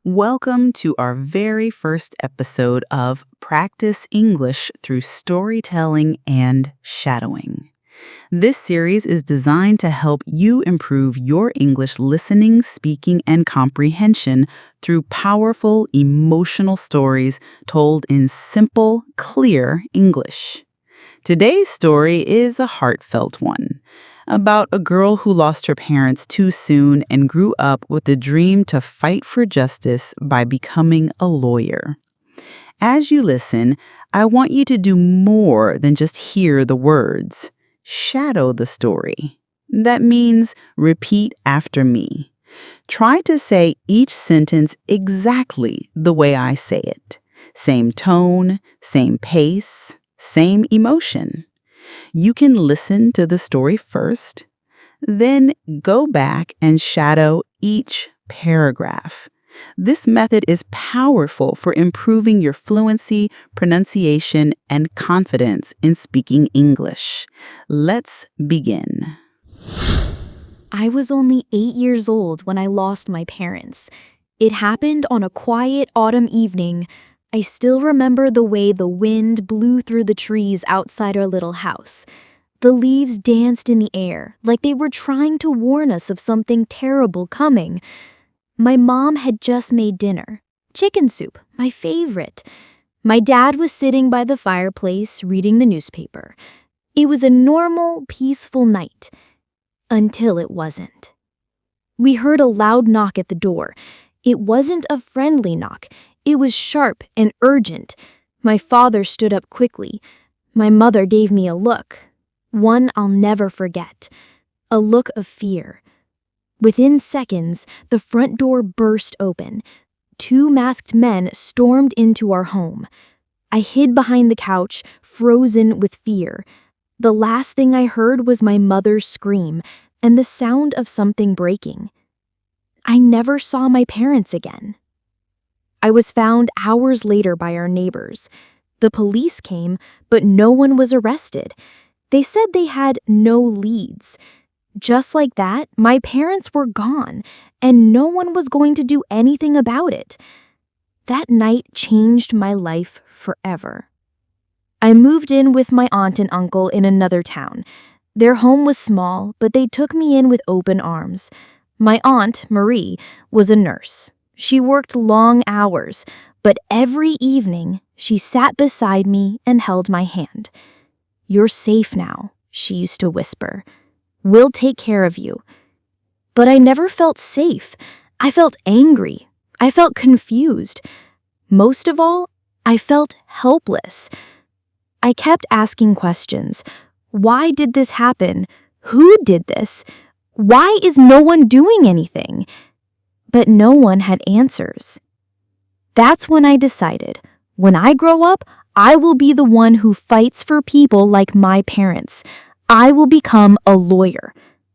Welcome to our very first episode of Practice English Through Storytelling and Shadowing. This series is designed to help you improve your English listening, speaking, and comprehension through powerful, emotional stories told in simple, clear English. Today's story is a heartfelt one about a girl who lost her parents too soon and grew up with the dream to fight for justice by becoming a lawyer. As you listen, I want you to do more than just hear the words. Shadow the story. That means repeat after me. Try to say each sentence exactly the way I say it. Same tone, same pace, same emotion. You can listen to the story first, then go back and shadow each paragraph. This method is powerful for improving your fluency, pronunciation, and confidence in speaking English. Let's begin. I was only 8 years old when I lost my parents. It happened on a quiet autumn evening. I still remember the way the wind blew through the trees outside our little house. The leaves danced in the air like they were trying to warn us of something terrible coming. My mom had just made dinner. Chicken soup, my favorite. My dad was sitting by the fireplace reading the newspaper. It was a normal, peaceful night. Until it wasn't. We heard a loud knock at the door. It wasn't a friendly knock. It was sharp and urgent. My father stood up quickly. My mother gave me a look. One I'll never forget. A look of fear. Within seconds, the front door burst open. 2 masked men stormed into our home. I hid behind the couch, frozen with fear. The last thing I heard was my mother's scream and the sound of something breaking. I never saw my parents again. I was found hours later by our neighbors. The police came, but no one was arrested. They said they had no leads. Just like that, my parents were gone, and no one was going to do anything about it. That night changed my life forever. I moved in with my aunt and uncle in another town. Their home was small, but they took me in with open arms. My aunt, Marie, was a nurse. She worked long hours, but every evening she sat beside me and held my hand. "You're safe now," she used to whisper. "We'll take care of you." But I never felt safe. I felt angry. I felt confused. Most of all, I felt helpless. I kept asking questions. Why did this happen? Who did this? Why is no one doing anything? But no one had answers. That's when I decided, when I grow up, I will be the one who fights for people like my parents. I will become a lawyer.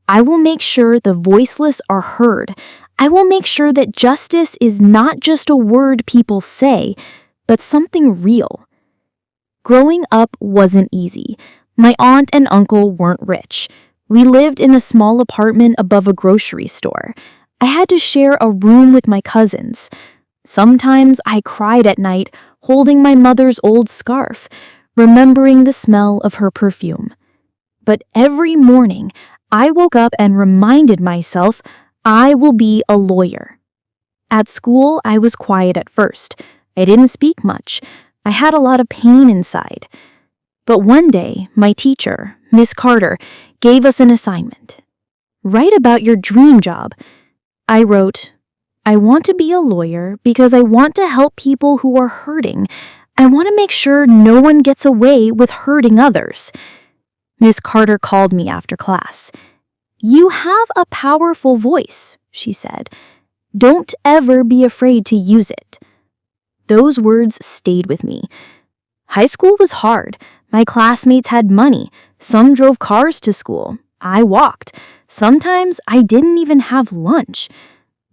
I will make sure the voiceless are heard. I will make sure that justice is not just a word people say, but something real. Growing up wasn't easy. My aunt and uncle weren't rich. We lived in a small apartment above a grocery store. I had to share a room with my cousins. Sometimes I cried at night, holding my mother's old scarf, remembering the smell of her perfume. But every morning, I woke up and reminded myself, I will be a lawyer. At school, I was quiet at first. I didn't speak much. I had a lot of pain inside. But one day, my teacher, Miss Carter, gave us an assignment. Write about your dream job. I wrote, I want to be a lawyer because I want to help people who are hurting. I want to make sure no one gets away with hurting others. Miss Carter called me after class. You have a powerful voice, she said. Don't ever be afraid to use it. Those words stayed with me. High school was hard. My classmates had money. Some drove cars to school. I walked. Sometimes I didn't even have lunch.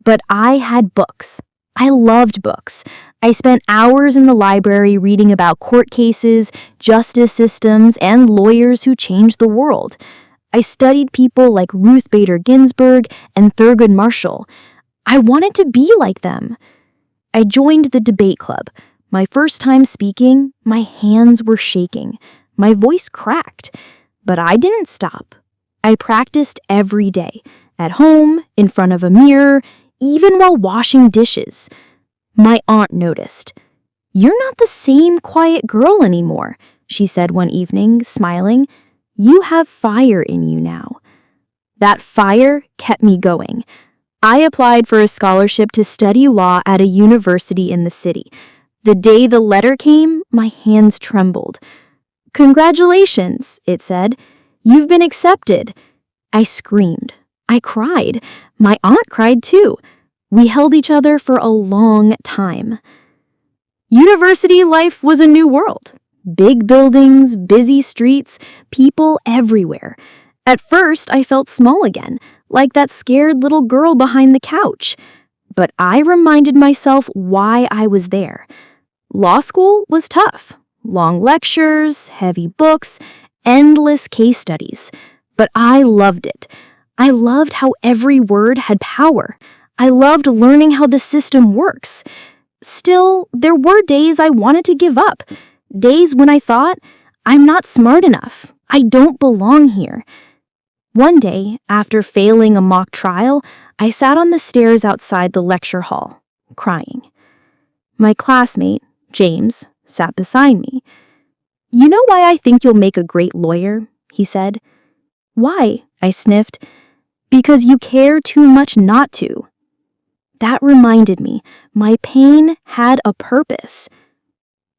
But I had books. I loved books. I spent hours in the library reading about court cases, justice systems, and lawyers who changed the world. I studied people like Ruth Bader Ginsburg and Thurgood Marshall. I wanted to be like them. I joined the debate club. My first time speaking, my hands were shaking. My voice cracked. But I didn't stop. I practiced every day, at home, in front of a mirror, even while washing dishes. My aunt noticed. "You're not the same quiet girl anymore," she said one evening, smiling. "You have fire in you now." That fire kept me going. I applied for a scholarship to study law at a university in the city. The day the letter came, my hands trembled. "Congratulations," it said. "You've been accepted." I screamed. I cried. My aunt cried too. We held each other for a long time. University life was a new world. Big buildings, busy streets, people everywhere. At first, I felt small again, like that scared little girl behind the couch. But I reminded myself why I was there. Law school was tough. Long lectures, heavy books, endless case studies. But I loved it. I loved how every word had power. I loved learning how the system works. Still, there were days I wanted to give up. Days when I thought, I'm not smart enough. I don't belong here. One day, after failing a mock trial, I sat on the stairs outside the lecture hall, crying. My classmate, James, sat beside me. "You know why I think you'll make a great lawyer?" he said. "Why?" I sniffed. "Because you care too much not to." That reminded me, my pain had a purpose.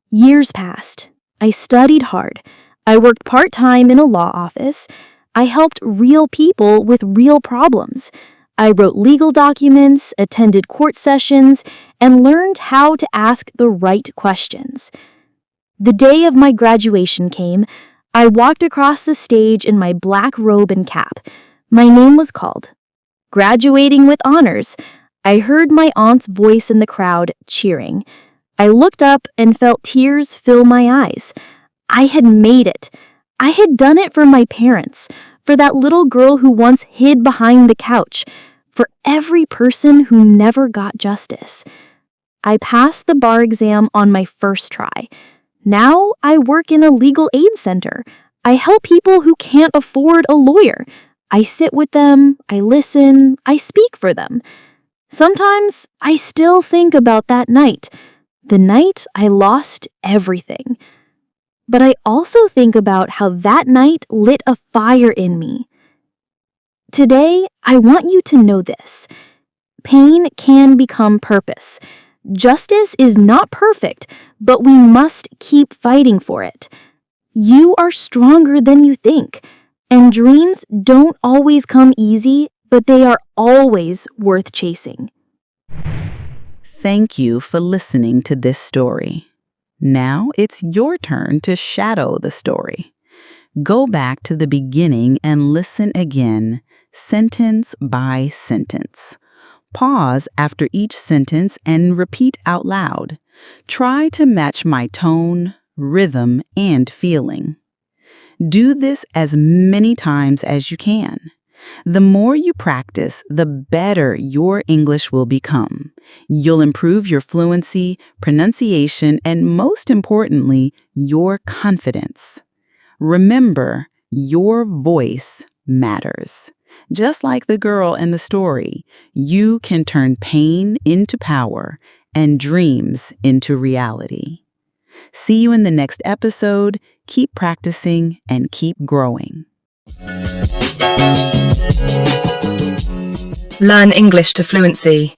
Years passed. I studied hard. I worked part-time in a law office. I helped real people with real problems. I wrote legal documents, attended court sessions, and learned how to ask the right questions. The day of my graduation came. I walked across the stage in my black robe and cap. My name was called. Graduating with honors. I heard my aunt's voice in the crowd, cheering. I looked up and felt tears fill my eyes. I had made it. I had done it for my parents, for that little girl who once hid behind the couch, for every person who never got justice. I passed the bar exam on my first try. Now I work in a legal aid center. I help people who can't afford a lawyer. I sit with them, I listen, I speak for them. Sometimes I still think about that night, the night I lost everything. But I also think about how that night lit a fire in me. Today, I want you to know this. Pain can become purpose. Justice is not perfect, but we must keep fighting for it. You are stronger than you think, and dreams don't always come easy, but they are always worth chasing. Thank you for listening to this story. Now it's your turn to shadow the story. Go back to the beginning and listen again, sentence by sentence. Pause after each sentence and repeat out loud. Try to match my tone, rhythm, and feeling. Do this as many times as you can. The more you practice, the better your English will become. You'll improve your fluency, pronunciation, and most importantly, your confidence. Remember, your voice matters. Just like the girl in the story, you can turn pain into power and dreams into reality. See you in the next episode. Keep practicing and keep growing. Learn English to fluency.